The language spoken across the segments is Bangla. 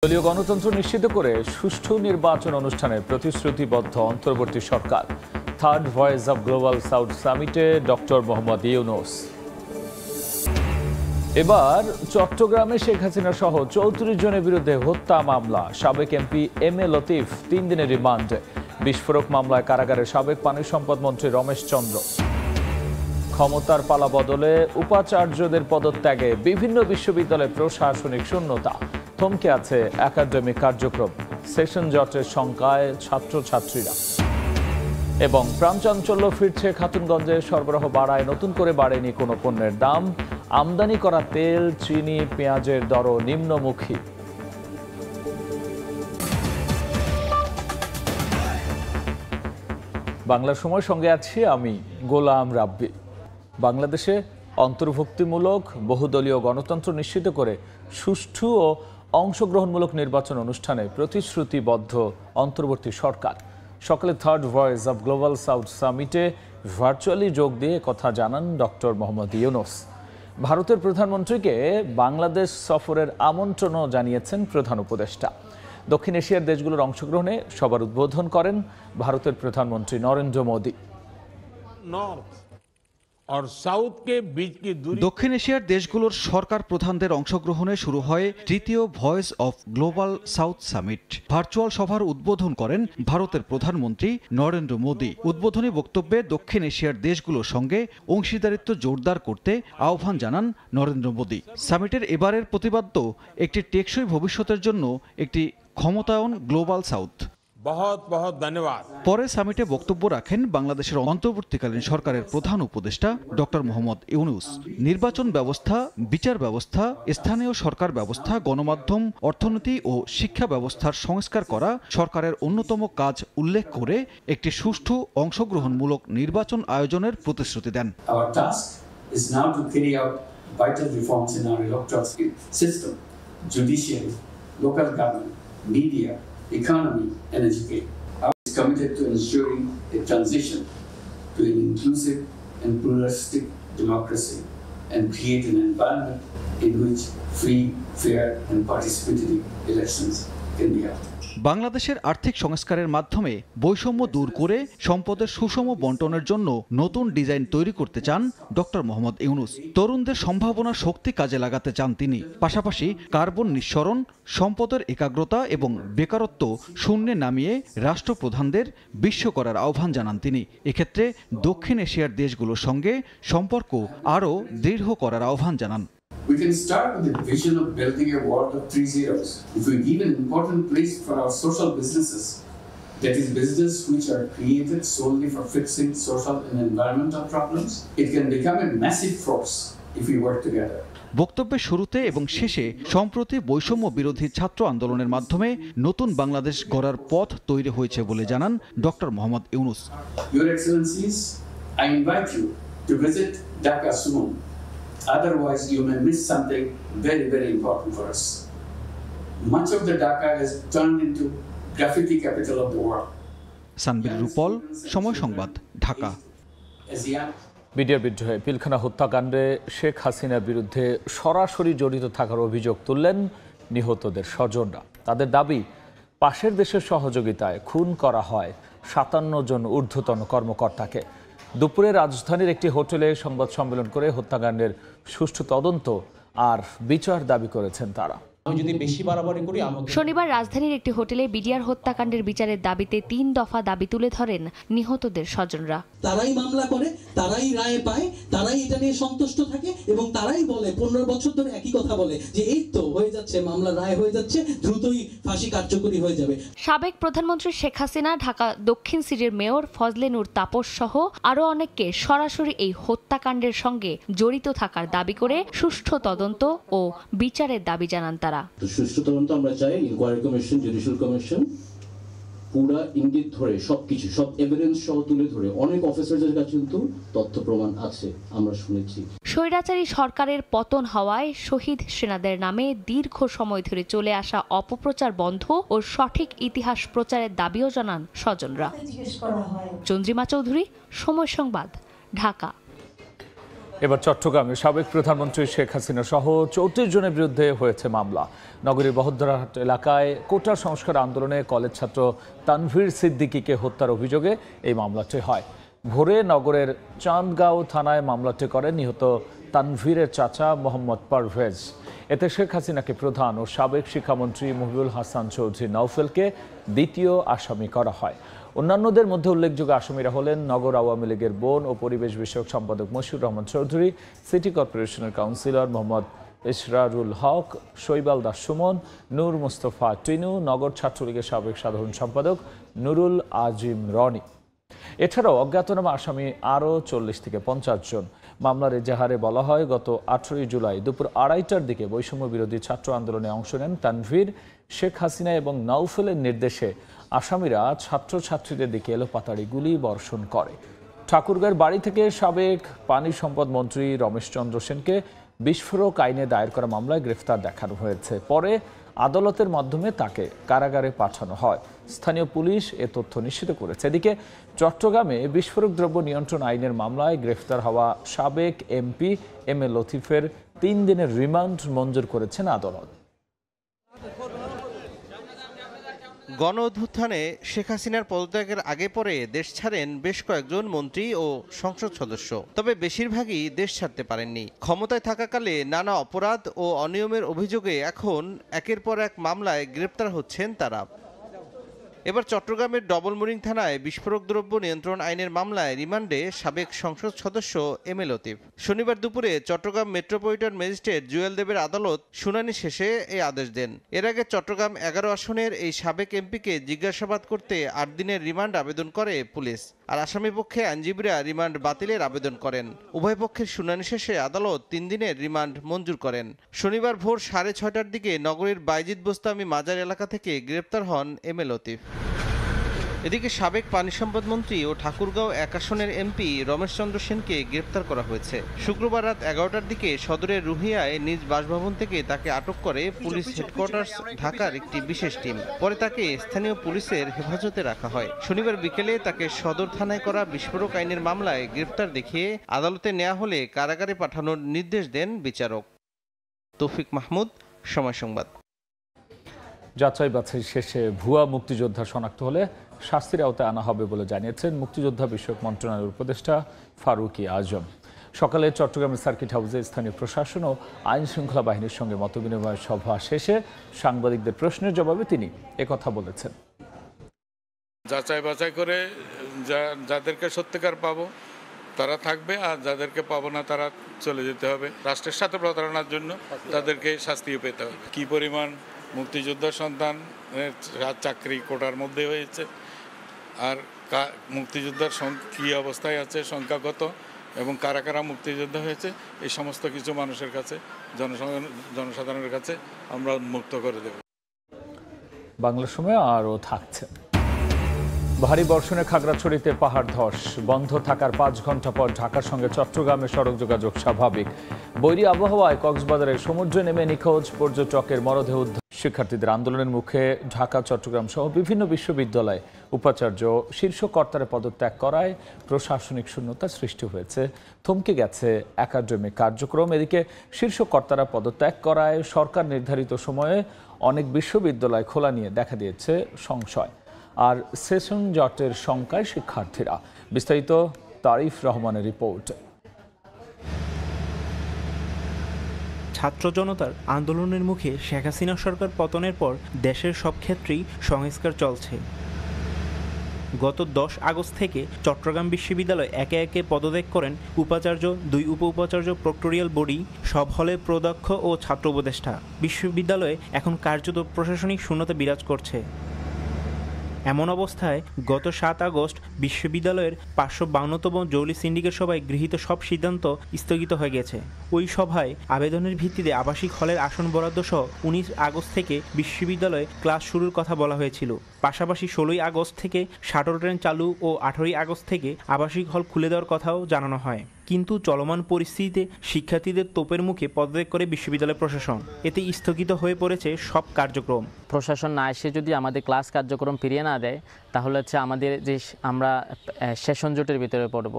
দলীয় গণতন্ত্র নিশ্চিত করে সুষ্ঠু নির্বাচন অনুষ্ঠানে প্রতিশ্রুতিবদ্ধ অন্তর্বর্তী সরকার। Third voice of global south সামিটে ডক্টর মোহাম্মদ ইউনূস। এবার চট্টগ্রামে শেখ হাসিনা সহ 34 জনের বিরুদ্ধে হত্যা মামলা। সাবেক এমপি এম এ লতিফ 3 দিনের রিমান্ডে। বিস্ফোরক মামলায় কারাগারে সাবেক পানি সম্পদ মন্ত্রী রমেশ চন্দ্র। ক্ষমতার পালা বদলে উপাচার্যদের পদত্যাগে বিভিন্ন বিশ্ববিদ্যালয়ে প্রশাসনিক শূন্যতা। থমকে আছে একাডেমিক কার্যক্রম। সেশন জটের শঙ্কায় ছাত্রছাত্রীরা। এবং প্রাণচাঞ্চল্য ফিরছে খাতুনগঞ্জে। সরবরাহ বাড়ায়, নতুন করে বাড়েনি কোনো পণ্যের দাম। আমদানি করা তেল, চিনি, পেঁয়াজের দরও নিম্নমুখী। বাংলার সময় সঙ্গে আছি আমি গোলাম রাব্বি। বাংলাদেশে অন্তর্ভুক্তিমূলক বহুদলীয় গণতন্ত্র নিশ্চিত করে সুষ্ঠু ও অংশগ্রহণমূলক নির্বাচন অনুষ্ঠানে প্রতিশ্রুতিবদ্ধ অন্তর্বর্তী সরকার। সকালে third voice of global south সামিটে ভার্চুয়ালি যোগ দিয়ে কথা জানান ডক্টর মোহাম্মদ ইউনূস। ভারতের প্রধানমন্ত্রীকে বাংলাদেশ সফরের আমন্ত্রণও জানিয়েছেন প্রধান উপদেষ্টা। দক্ষিণ এশিয়ার দেশগুলোর অংশগ্রহণে সভার উদ্বোধন করেন ভারতের প্রধানমন্ত্রী নরেন্দ্র মোদী। দক্ষিণ এশিয়ার দেশগুলোর সরকার প্রধানদের অংশগ্রহণে শুরু হয় তৃতীয় voice of global south summit. Virtual সভার উদ্বোধন করেন ভারতের প্রধানমন্ত্রী নরেন্দ্র মোদী। উদ্বোধনী বক্তব্যে দক্ষিণ এশিয়ার দেশগুলোর সঙ্গে অংশীদারিত্ব জোরদার করতে আহ্বান জানান নরেন্দ্র মোদী। সামিটের এবারের প্রতিপাদ্য একটি টেকসই ভবিষ্যতের জন্য একটি ক্ষমতায়ন গ্লোবাল সাউথ। পরে সামিটে বক্তব্য রাখেন বাংলাদেশের অন্তর্বর্তীকালীন সরকারের প্রধান উপদেষ্টা ডক্টর মোহাম্মদ ইউনূস। নির্বাচন ব্যবস্থা, বিচার ব্যবস্থা, স্থানীয় সরকার ব্যবস্থা, গণমাধ্যম, অর্থনীতি ও শিক্ষা ব্যবস্থার সংস্কার করা সরকারের অন্যতম কাজ উল্লেখ করে একটি সুষ্ঠু অংশগ্রহণমূলক নির্বাচন আয়োজনের প্রতিশ্রুতি দেন। Media, economy and education. I is committed to ensuring a transition to an inclusive and pluralistic democracy and create an environment in which free, fair and participatory elections can be held. বাংলাদেশের আর্থিক সংস্কারের মাধ্যমে বৈষম্য দূর করে সম্পদের সুষম বন্টনের জন্য নতুন ডিজাইন তৈরি করতে চান ডক্টর মোহাম্মদ ইউনূস। তরুণদের সম্ভাবনা শক্তি কাজে লাগাতে চান তিনি। পাশাপাশি কার্বন নিঃসরণ, সম্পদের একাগ্রতা এবং বেকারত্ব শূন্যে নামিয়ে রাষ্ট্রপ্রধানদের বিশ্ব করার আহ্বান জানান তিনি। এক্ষেত্রে দক্ষিণ এশিয়ার দেশগুলোর সঙ্গে সম্পর্ক আরও দৃঢ় করার আহ্বান জানান। We can start with the vision of building a world of 3 zeros. If we give an important place for our social businesses, that is business which are created solely for fixing social and environmental problems, it can become a massive force if we work together. বক্তব্যের শুরুতে এবং শেষে সম্প্রতি বৈষম্য বিরোধী ছাত্র আন্দোলনের মাধ্যমে নতুন বাংলাদেশ গড়ার পথ তৈরি হয়েছে বলে জানান doctor Mohammad Yunus. Your Excellencies, I invite you to visit Dhaka soon. Otherwise, you may miss something very, very important for us. Much of the Dhaka has turned into graffiti capital of the world. সানবির রূপল, সময় সংবাদ, ঢাকা। বিডিআর বিদ্রোহে পিলখানা হত্যাকাণ্ডে শেখ হাসিনার বিরুদ্ধে সরাসরি জড়িত থাকার অভিযোগ তুললেন নিহতদের স্বজনরা। তাদের দাবি, পাশের দেশের সহযোগিতায় খুন করা হয় 57 জন ঊর্ধ্বতন কর্মকর্তাকে। দুপুরে রাজধানীর একটি হোটেলে সংবাদ সম্মেলন করে হত্যাকাণ্ডের সুষ্ঠু তদন্ত আর বিচার দাবি করেছেন তারা। শনিবার রাজধানীর একটি হোটেলে বিডিআর হত্যাকাণ্ডের বিচারের দাবিতে 3 দফা দাবি তুলে ধরেন নিহতদের স্বজনরা। তারাই মামলা করে, তারাই রায় পায়, তারাই এটা নিয়ে সন্তুষ্ট থাকে এবং তারাই বলে 15 বছর ধরে একই কথা বলে যে এই তো হয়ে যাচ্ছে, মামলা রায় হয়ে যাচ্ছে, দ্রুতই ফাঁসি কার্যকরী হয়ে যাবে। সাবেক প্রধানমন্ত্রী শেখ হাসিনা, ঢাকা দক্ষিণ সিটির মেয়র ফজলে নূর তাপস সহ আরও অনেককে সরাসরি এই হত্যাকাণ্ডের সঙ্গে জড়িত থাকার দাবি করে সুষ্ঠু তদন্ত ও বিচারের দাবি জানান তারা। সুষ্ঠু তদন্ত আমরা চাই, ইনকোয়ারি কমিশন, জুডিশিয়াল কমিশন পুরা ইঙ্গিত ধরে সবকিছু, সব এভিডেন্স সহ তুলে ধরে। অনেক অফিসারদের কাছে কিন্তু তথ্য প্রমাণ আছে, আমরা শুনেছি। স্বৈরাচারী সরকারের পতন হওয়ায় শহীদ সেনাদের নামে দীর্ঘ সময় ধরে চলে আসা অপপ্রচার বন্ধ ও সঠিক ইতিহাস প্রচারের দাবিও জানান স্বজনরা। চন্দ্রিমা চৌধুরী, সময় সংবাদ, ঢাকা। এবার চট্টগ্রামে সাবেক প্রধানমন্ত্রী শেখ হাসিনা সহ 34 জনের বিরুদ্ধে হয়েছে মামলা। নগরীর বহদ্দারহাট এলাকায় কোটা সংস্কার আন্দোলনে কলেজ ছাত্র তানভীর সিদ্দিকীকে হত্যার অভিযোগে এই মামলাটি হয়। ভোরে নগরের চাঁদগাঁও থানায় মামলাটি করেন নিহত তানভীরের চাচা মোহাম্মদ পারভেজ। এতে শেখ হাসিনাকে প্রধান ও সাবেক শিক্ষামন্ত্রী মহিবুল হাসান চৌধুরী নওফেলকে দ্বিতীয় আসামি করা হয়। অন্যান্যদের মধ্যে উল্লেখযোগ্য আসামিরা হলেন নগর আওয়ামী লীগের বন ও পরিবেশ বিষয়ক সম্পাদক মশিউর রহমান চৌধুরী, সিটি কর্পোরেশনের কাউন্সিলর মোহাম্মদ ইসরারুল হক, শৈবাল দাস সুমন, নূর মুস্তফা টিনু, নগর ছাত্রলীগের সাবেক সাধারণ সম্পাদক নুরুল আজিম রনি। এছাড়াও অজ্ঞাতনামা আসামি আরও 40 থেকে 50 জন। মামলার এজাহারে বলা হয়, গত 18 জুলাই দুপুর 2:30টার দিকে বৈষম্য বিরোধী ছাত্র আন্দোলনে অংশ নেন তানভীর। শেখ হাসিনা এবং নওফেলের নির্দেশে আসামিরা ছাত্রছাত্রীদের দিকে এলোপাতাড়ি গুলি বর্ষণ করে। ঠাকুরগাঁওয়ের বাড়ি থেকে সাবেক পানি সম্পদ মন্ত্রী রমেশ চন্দ্র সেনকে বিস্ফোরক আইনে দায়ের করা মামলায় গ্রেফতার দেখানো হয়েছে। পরে আদালতের মাধ্যমে তাকে কারাগারে পাঠানো হয়। স্থানীয় পুলিশ এ তথ্য নিশ্চিত করেছে। এদিকে চট্টগ্রামে বিস্ফোরক দ্রব্য নিয়ন্ত্রণ আইনের মামলায় গ্রেফতার হওয়া সাবেক এমপি এম এ লতিফের 3 দিনের রিমান্ড মঞ্জুর করেছেন আদালত। গণ অভ্যুত্থানে শেখ হাসিনার পদত্যাগের আগে পরে দেশ ছাড়েন বেশ কয়েকজন মন্ত্রী ও সংসদ সদস্য, তবে বেশিরভাগই দেশ ছাড়তে পারেননি। ক্ষমতায় থাকাকালে নানা অপরাধ ও অনিয়মের অভিযোগে এখন একের পর এক মামলায় গ্রেপ্তার হচ্ছেন তারা। এবার চট্টগ্রামের ডবলমুরিং থানায় বিস্ফোরক দ্রব্য নিয়ন্ত্রণ আইনের মামলায় রিমান্ডে সাবেক সংসদ সদস্য এম এ লতিফ। শনিবার দুপুরে চট্টগ্রাম মেট্রোপলিটন ম্যাজিস্ট্রেট জুয়েল দেবের আদালত শুনানি শেষে এই আদেশ দেন। এর আগে চট্টগ্রাম 11 আসনের এই সাবেক এমপিকে জিজ্ঞাসাবাদ করতে 8 দিনের রিমান্ড আবেদন করে পুলিশ, আর আসামিপক্ষে আইনজীবীরা রিমান্ড বাতিলের আবেদন করেন। উভয় পক্ষের শুনানি শেষে আদালত 3 দিনের রিমান্ড মঞ্জুর করেন। শনিবার ভোর 6:30টার দিকে নগরীর বাইজিদ বোস্তামি মাজার এলাকা থেকে গ্রেপ্তার হন এম এ লতিফ। এদিকে সাবেক পানি সম্পদ মন্ত্রী ও ঠাকুরগাঁও 1 আসনের এমপি রমেশ চন্দ্র সেনকে গ্রেপ্তার করা হয়েছে। শুক্রবার রাত 11টার দিকে সদরের রুহিয়ায় নিজ বাসভবন থেকে তাকে আটক করে পুলিশ হেডকোয়ার্টার্স ঢাকার একটি বিশেষ টিম। পরে তাকে স্থানীয় পুলিশের হেফাজতে রাখা হয়। শনিবার বিকেলে তাকে সদর থানায় করা বিস্ফোরক আইনের মামলায় গ্রেপ্তার দেখিয়ে আদালতে নেওয়া হলে কারাগারে পাঠানোর নির্দেশ দেন বিচারক। তৌফিক মাহমুদ, সময় সংবাদ। যাচাই বাছাই শেষে ভুয়া মুক্তিযোদ্ধা শনাক্ত হলে শাস্তির আওতায় আনা হবে বলে জানিয়েছেন মুক্তিযোদ্ধা বিষয়ক মন্ত্রণালয়ের উপদেষ্টা ফারুকী আজম। সকালে চট্টগ্রামের সার্কিট হাউসে স্থানীয় প্রশাসন ও আইন শৃঙ্খলা বাহিনীর সঙ্গে মতবিনিময় সভা শেষে সাংবাদিকদের প্রশ্নের জবাবে তিনি একথা বলেছেন। যাচাই বাছাই করে যাদেরকে সত্যিকার পাবো তারা থাকবে, আর যাদেরকে পাবো না তারা চলে যেতে হবে। রাষ্ট্রের সাথে প্রতারণার জন্য তাদেরকে শাস্তিও পেতে হবে। কী পরিমাণ মুক্তিযোদ্ধা সন্তানের চাকরি কোটার মধ্যে হয়েছে, আর মুক্তিযোদ্ধার কী অবস্থায় আছে, সংখ্যা কত, এবং কারা কারা মুক্তিযোদ্ধা হয়েছে, এই সমস্ত কিছু মানুষের কাছে, জনসাধারণের কাছে আমরা উন্মুক্ত করে দেব। বাংলার সময় আরও থাকছে। ভারী বর্ষণে খাগড়াছড়িতে পাহাড় ধস, বন্ধ থাকার 5 ঘন্টা পর ঢাকার সঙ্গে চট্টগ্রামের সড়ক যোগাযোগ স্বাভাবিক। বৈরী আবহাওয়ায় কক্সবাজারের সমুদ্রে নেমে নিখোঁজ পর্যটকের মরদেহ উদ্ধার। শিক্ষার্থীদের আন্দোলনের মুখে ঢাকা, চট্টগ্রাম সহ বিভিন্ন বিশ্ববিদ্যালয়ে উপাচার্য শীর্ষ কর্তারা পদত্যাগ করায় প্রশাসনিক শূন্যতা সৃষ্টি হয়েছে, থমকে গেছে একাডেমিক কার্যক্রম। এদিকে শীর্ষ কর্তারা পদত্যাগ করায় সরকার নির্ধারিত সময়ে অনেক বিশ্ববিদ্যালয় খোলা নিয়ে দেখা দিয়েছে সংশয়, আর সেশন জটের শঙ্কায় শিক্ষার্থীরা। বিস্তারিত তারিফ রহমানের রিপোর্ট। ছাত্র জনতার আন্দোলনের মুখে শেখ হাসিনা সরকার পতনের পর দেশের সব ক্ষেত্রেই সংস্কার চলছে। গত 10 আগস্ট থেকে চট্টগ্রাম বিশ্ববিদ্যালয় একে একে পদত্যাগ করেন উপাচার্য, 2 উপ-উপাচার্য, প্রক্টোরিয়াল বডি, সব হলে প্রদক্ষ ও ছাত্র উপদেষ্টা। বিশ্ববিদ্যালয়ে এখন কার্যত প্রশাসনিক শূন্যতা বিরাজ করছে। এমন অবস্থায় গত 7 আগস্ট বিশ্ববিদ্যালয়ের 552তম জৌলি সিন্ডিকেট সভায় গৃহীত সব সিদ্ধান্ত স্থগিত হয়ে গেছে। ওই সভায় আবেদনের ভিত্তিতে আবাসিক হলের আসন বরাদ্দ সহ 19 আগস্ট থেকে বিশ্ববিদ্যালয়ে ক্লাস শুরুর কথা বলা হয়েছিল। পাশাপাশি 16 আগস্ট থেকে শাটল ট্রেন চালু ও 18 আগস্ট থেকে আবাসিক হল খুলে দেওয়ার কথাও জানানো হয়। কিন্তু চলমান পরিস্থিতিতে শিক্ষার্থীদের তোপের মুখে পদত্যাগ করে বিশ্ববিদ্যালয় প্রশাসন। এতে স্থগিত হয়ে পড়েছে সব কার্যক্রম। প্রশাসন না এসে যদি আমাদের ক্লাস কার্যক্রম ফিরিয়ে না দেয়, তাহলে হচ্ছে আমাদের যে আমরা সেশন জোটের ভিতরে পড়ব।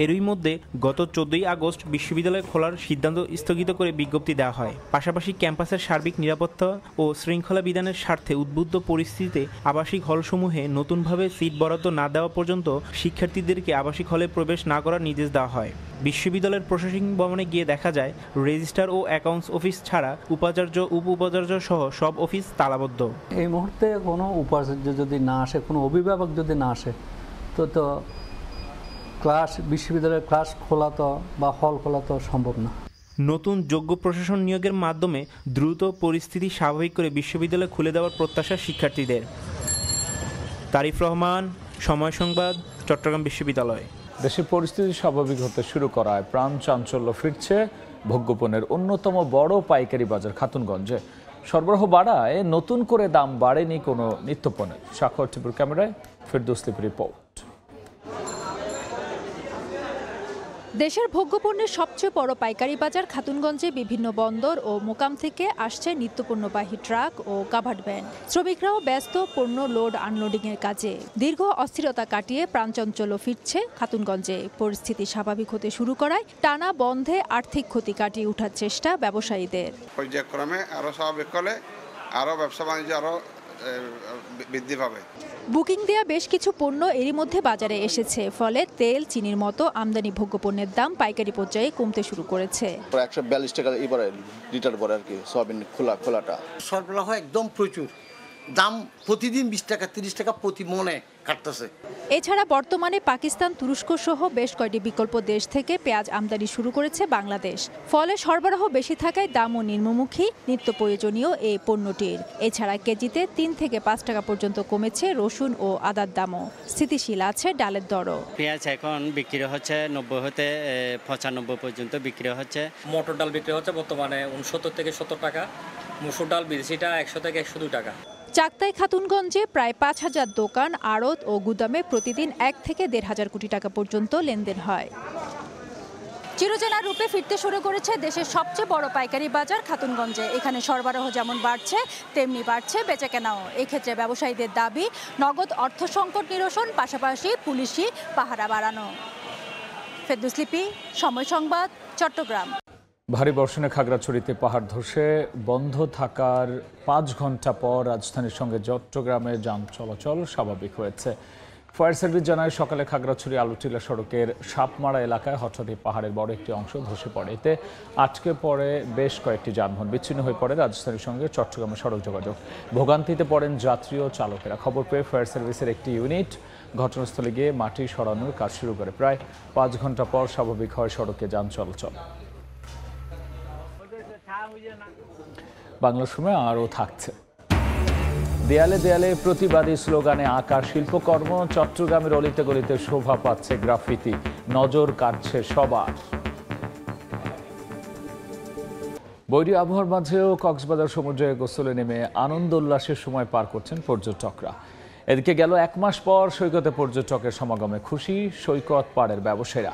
এরই মধ্যে গত 14ই আগস্ট বিশ্ববিদ্যালয় খোলার সিদ্ধান্ত স্থগিত করে বিজ্ঞপ্তি দেওয়া হয়। পাশাপাশি ক্যাম্পাসের সার্বিক নিরাপত্তা ও শৃঙ্খলা বিধানের স্বার্থে উদ্বুদ্ধ পরিস্থিতিতে আবাসিক হলসমূহে নতুনভাবে সিট বরাদ্দ না দেওয়া পর্যন্ত শিক্ষার্থীদেরকে আবাসিক হলে প্রবেশ না করার নির্দেশ দেওয়া হয়। বিশ্ববিদ্যালয়ের প্রশাসনিক ভবনে গিয়ে দেখা যায় রেজিস্ট্রার ও অ্যাকাউন্টস অফিস ছাড়া উপাচার্য উপ উপাচার্য সহ সব অফিস তালাবদ্ধ। এই মুহূর্তে কোনো উপাচার্য যদি না আসে, কোনো অভিভাবক যদি না আসে, তো বিশ্ববিদ্যালয়ের ক্লাস খোলা তো বা হল খোলা তো সম্ভব না। নতুন যোগ্য প্রশাসন নিয়োগের মাধ্যমে দ্রুত পরিস্থিতি স্বাভাবিক করে বিশ্ববিদ্যালয় খুলে দেওয়ার প্রত্যাশা শিক্ষার্থীদের। তারিফ রহমান, সময় সংবাদ, চট্টগ্রাম বিশ্ববিদ্যালয়। দেশের পরিস্থিতি স্বাভাবিক হতে শুরু করায় প্রাণ চাঞ্চল্য ফিরছে ভোগ্যপণ্যের অন্যতম বড় পাইকারি বাজার খাতুনগঞ্জে। সরবরাহ বাড়ায় নতুন করে দাম বাড়েনি কোনো নিত্যপণ্যের। স্বাক্ষর টিপুর ক্যামেরায় ফেরদৌস লিপির রিপোর্ট। দেশের ভোগ্যপণ্যের সবচেয়ে বড় পাইকারি বাজার খাতুনগঞ্জে বিভিন্ন বন্দর ও মোকাম থেকে আসছে নিত্যপণ্যবাহী ট্রাক ও কাভার্ড ভ্যান। শ্রমিকরাও ব্যস্ত পণ্য লোড আনলোডিংয়ের কাজে। দীর্ঘ অস্থিরতা কাটিয়ে প্রাণচাঞ্চল্য ফিরছে খাতুনগঞ্জে। পরিস্থিতি স্বাভাবিক হতে শুরু করায় টানা বন্ধে আর্থিক ক্ষতি কাটিয়ে ওঠার চেষ্টা ব্যবসায়ীদের। পর্যায়ক্রমে আরো স্বাভাবিক হলে আরো ব্যবসা বাণিজ্য আরো বৃদ্ধি পাবে। বুকিং দেয়া বেশ কিছু পণ্য এরই মধ্যে বাজারে এসেছে, ফলে তেল, চিনির মতো আমদানি ভোগ্যপণ্যের দাম পাইকারি পর্যায়ে কমতে শুরু করেছে। 142 টাকা এবারে লিটার পরে আর কি সয়াবিন খোলাটা সরবরাহ একদম প্রচুর, দাম প্রতিদিন 20 টাকা 30 টাকা প্রতি মনে কাটতেছে। এছাড়া বর্তমানে পাকিস্তান, তুরস্ক সহ বেশ কয়েকটি বিকল্প দেশ থেকে পেঁয়াজ আমদানি শুরু করেছে বাংলাদেশ। ফলে সরবরাহ বেশি থাকায় দামও নিম্নমুখী নিত্য প্রয়োজনীয় এই পণ্যটির। এছাড়া কেজিতে 3 থেকে 5 টাকা পর্যন্ত কমেছে রসুন ও আদার দামও। স্থিতিশীল আছে ডালের দরও। পেঁয়াজ এখন বিক্রি হচ্ছে 90 হতে 95 পর্যন্ত বিক্রি হচ্ছে। মটর ডাল বিক্রি হচ্ছে বর্তমানে 69 থেকে 70 টাকা। মসুর ডাল বিদেশিটা 100 থেকে 102 টাকা। চাকতাই খাতুনগঞ্জে প্রায় 5000 দোকান, আড়ত ও গুদামে প্রতিদিন 1 থেকে 1.5 কোটি টাকা পর্যন্ত লেনদেন হয়। চিরচেনা রূপে ফিরতে শুরু করেছে দেশের সবচেয়ে বড় পাইকারি বাজার খাতুনগঞ্জে। এখানে সরবরাহ যেমন বাড়ছে তেমনি বাড়ছে বেচাকেনাও। এক্ষেত্রে ব্যবসায়ীদের দাবি নগদ অর্থ সংকট নিরসন, পাশাপাশি পুলিশি পাহারা বাড়ানো। ফেরদৌস লিপি, সময় সংবাদ, চট্টগ্রাম। ভারী বর্ষণে খাগড়াছড়িতে পাহাড় ধসে বন্ধ থাকার 5 ঘন্টা পর রাজধানীর সঙ্গে চট্টগ্রামে যান চলাচল স্বাভাবিক হয়েছে। ফায়ার সার্ভিস জানায় সকালে খাগড়াছড়ি আলুটিলা সড়কের সাপমারা এলাকায় হঠাৎই পাহাড়ের বড় একটি অংশ ধসে পড়ে। এতে আটকে পড়ে বেশ কয়েকটি যানবাহন, বিচ্ছিন্ন হয়ে পড়ে রাজধানীর সঙ্গে চট্টগ্রামের সড়ক যোগাযোগ। ভোগান্তিতে পড়েন যাত্রী ও চালকেরা। খবর পেয়ে ফায়ার সার্ভিসের একটি ইউনিট ঘটনাস্থলে গিয়ে মাটি সরানোর কাজ শুরু করে। প্রায় 5 ঘন্টা পর স্বাভাবিক হয় সড়কে যান চলাচল। বাংলার সময় আরও থাকছে। দেয়ালে দেয়ালে প্রতিবাদী স্লোগানে আঁকা শিল্পকর্ম। চট্টগ্রামের অলিতে গলিতে শোভা পাচ্ছে গ্রাফিতি, নজর কাটছে সবার। বৈরী আবহাওয়ার মাঝেও কক্সবাজার সমুদ্রে গোসলে নেমে আনন্দ উল্লাসের সময় পার করছেন পর্যটকরা। এদিকে গেল 1 মাস পর সৈকতে পর্যটকের সমাগমে খুশি সৈকত পাড়ের ব্যবসায়ীরা।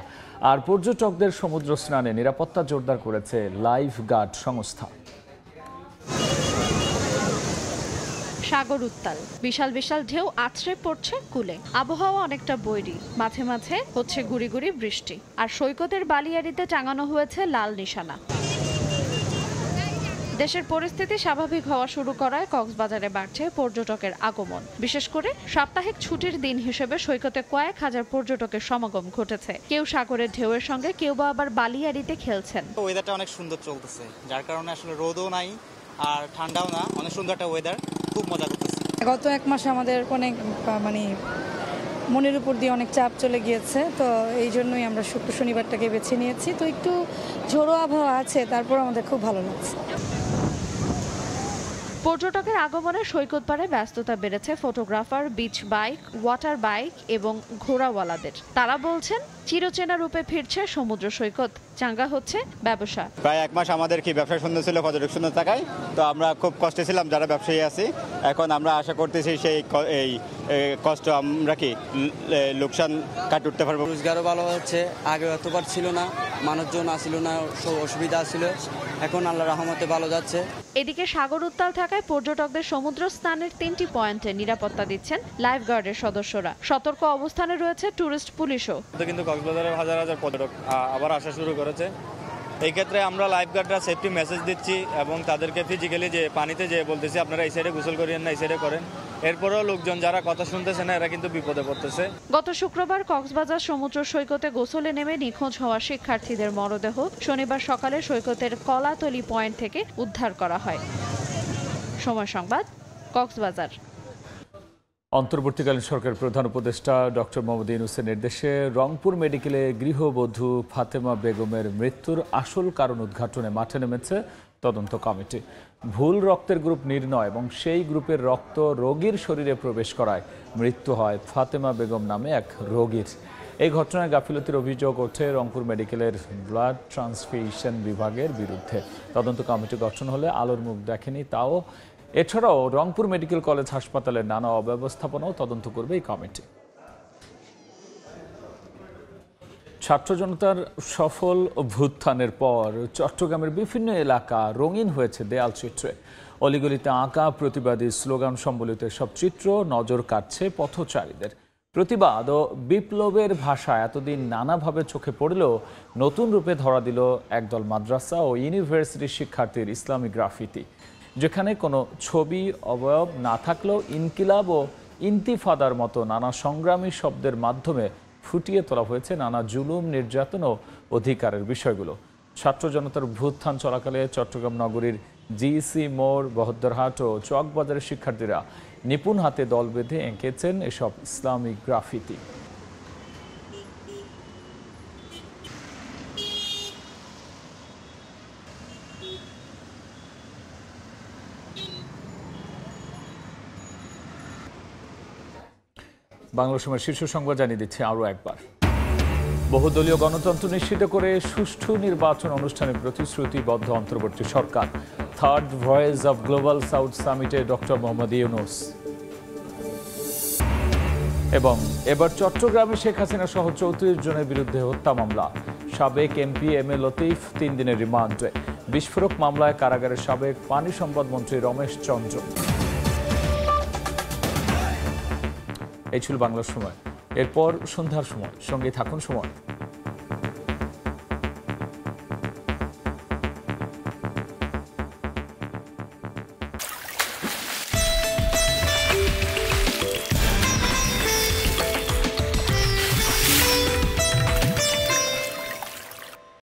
আর পর্যটকদের সমুদ্র স্নানে নিরাপত্তা জোরদার করেছে লাইফ গার্ড সংস্থা। সাগর উত্তাল, বিশাল বিশাল ঢেউ আছড়ে পড়ছে কূলে। আবহাওয়া অনেকটা বৈরী, মাঝে মাঝে হচ্ছে গুড়ি গুড়ি বৃষ্টি। আর সৈকতের বালিয়াড়িতে টাঙানো হয়েছে লাল নিশানা। দেশের পরিস্থিতি স্বাভাবিক হওয়া শুরু করায় কক্সবাজারে বাড়ছে পর্যটকের আগমন। বিশেষ করে সাপ্তাহিক ছুটির দিন হিসেবে সৈকতে কয়েক হাজার পর্যটকের সমাগম ঘটেছে। কেউ সাগরের ঢেউয়ের সঙ্গে, কেউ বা আবার বালিয়াড়িতে খেলছেন। ওয়েদারটা অনেক সুন্দর চলতেছে, যার কারণে আসলে রোদও নাই আর ঠান্ডাও না, অনেক সুন্দর একটা ওয়েদার, খুব মজা করতেছে। গত 1 মাসে আমাদের অনেক মনের উপর দিয়ে অনেক চাপ চলে গিয়েছে, তো এই জন্যই আমরা শুক্র শনিবারটাকে বেছে নিয়েছি। তো একটু ঝোড়ো আবহাওয়া আছে, তারপর আমাদের খুব ভালো লাগছে। পর্যটকের আগমনে সৈকত পাড়ে ব্যস্ততা বেড়েছে photographer, beach bike, water bike এবং ঘোড়াওয়ালাদের। তারা বলছেন চিরচেনা রূপে ফিরছে সমুদ্র সৈকত, চাঙ্গা হচ্ছে ব্যবসা। প্রায় 1 মাস আমাদের কি ব্যবসা শূন্য ছিল, পর্যটক শূন্য থাকায় তো আমরা খুব কষ্টে ছিলাম যারা ব্যবসায়ী আছি। এখন আমরা আশা করতেছি সেই এই কষ্ট আমরা কি লোকসান কাটিয়ে উঠতে পারবো। রোজগারও ভালো হচ্ছে, আগে এতবার ছিল না, মানুষজন আসছিল না, সব অসুবিধা ছিল। এখন আল্লাহর রহমতে ভালো যাচ্ছে। এদিকে সাগর উত্তাল থাকায় পর্যটকদের সমুদ্র স্নানের 3টি পয়েন্টে নিরাপত্তা দিচ্ছেন লাইফগার্ডের সদস্যরা। সতর্ক অবস্থানে রয়েছে টুরিস্ট পুলিশও। কিন্তু কক্সবাজারের হাজার হাজার পর্যটক আবার আসা শুরু করেছে। এই ক্ষেত্রে আমরা লাইফগার্ডরা সেফটি মেসেজ দিচ্ছি এবং তাদেরকে ফিজিক্যালি যে পানিতে যে বলতেছি আপনারা এই সাইডে গোসল করিয়েন না, এই সাইডে করেন। এরপরেও লোকজন যারা কথা শুনতেছে না এরা কিন্তু বিপদে পড়তেছে। গত শুক্রবার কক্সবাজার সমুদ্র সৈকতে গোসলে নেমে নিখোঁজ হওয়া শিক্ষার্থীদের মরদেহ শনিবার সকালে সৈকতের কলাতলি পয়েন্ট থেকে উদ্ধার করা হয়। সময় সংবাদ, কক্সবাজার। অন্তর্বর্তীকালীন সরকারের প্রধান উপদেষ্টা ডক্টর মোহাম্মদ ইউনূসের নির্দেশে রংপুর মেডিকেলে গৃহবধূ ফাতেমা বেগমের মৃত্যুর আসল কারণ উদ্ঘাটনে মাঠে নেমেছে তদন্ত কমিটি। ভুল রক্তের গ্রুপ নির্ণয় এবং সেই গ্রুপের রক্ত রোগীর শরীরে প্রবেশ করায় মৃত্যু হয় ফাতেমা বেগম নামে এক রোগীর। এই ঘটনায় গাফিলতির অভিযোগ ওঠে রংপুর মেডিকেলের ব্লাড ট্রান্সফিউশন বিভাগের বিরুদ্ধে। তদন্ত কমিটি গঠন হলে আলোর মুখ দেখেনি তাও। এছাড়াও রংপুর মেডিকেল কলেজ হাসপাতালের নানা অব্যবস্থাপনাও তদন্ত করবে এই কমিটি। ছাত্র জনতার সফল অভ্যুত্থানের পর চট্টগ্রামের বিভিন্ন এলাকা রঙিন হয়েছে দেয়াল চিত্রে। অলিগলিতে আঁকা প্রতিবাদী স্লোগান সম্বলিত সব চিত্র নজর কাটছে পথচারীদের। প্রতিবাদ ও বিপ্লবের ভাষা এতদিন নানাভাবে চোখে পড়লেও নতুন রূপে ধরা দিল একদল মাদ্রাসা ও ইউনিভার্সিটির শিক্ষার্থীর ইসলামী গ্রাফিতি, যেখানে কোনো ছবি অবয়ব না থাকলেও ইনকিলাব ও ইন্তিফাদার মতো নানা সংগ্রামী শব্দের মাধ্যমে ফুটিয়ে তোলা হয়েছে নানা জুলুম, নির্যাতন ও অধিকারের বিষয়গুলো। ছাত্র জনতার অভ্যুত্থান চলাকালে চট্টগ্রাম নগরীর জিসি মোড়, বহদ্দারহাট ও চকবাজারের শিক্ষার্থীরা নিপুণ হাতে দল বেঁধে এঁকেছেন এসব ইসলামিক গ্রাফিতি। বাংলা সময়ের শীর্ষ সংবাদ জানিয়ে দিচ্ছে আরও একবার। বহুদলীয় গণতন্ত্র নিশ্চিত করে সুষ্ঠু নির্বাচন অনুষ্ঠানে প্রতিশ্রুতিবদ্ধ অন্তর্বর্তী সরকার। Third voice of global south সামিটে ডক্টর মোহাম্মদ ইউনূস। এবং এবার চট্টগ্রামে শেখ হাসিনা সহ 34 জনের বিরুদ্ধে হত্যা মামলা। সাবেক এমপি এম এ লতিফ 3 দিনের রিমান্ডে। বিস্ফোরক মামলায় কারাগারের সাবেক পানি সম্পদ মন্ত্রী রমেশ চন্দ্র। এই ছিল বাংলার সময়। এরপর সন্ধ্যার সময়। সঙ্গে থাকুন সময়।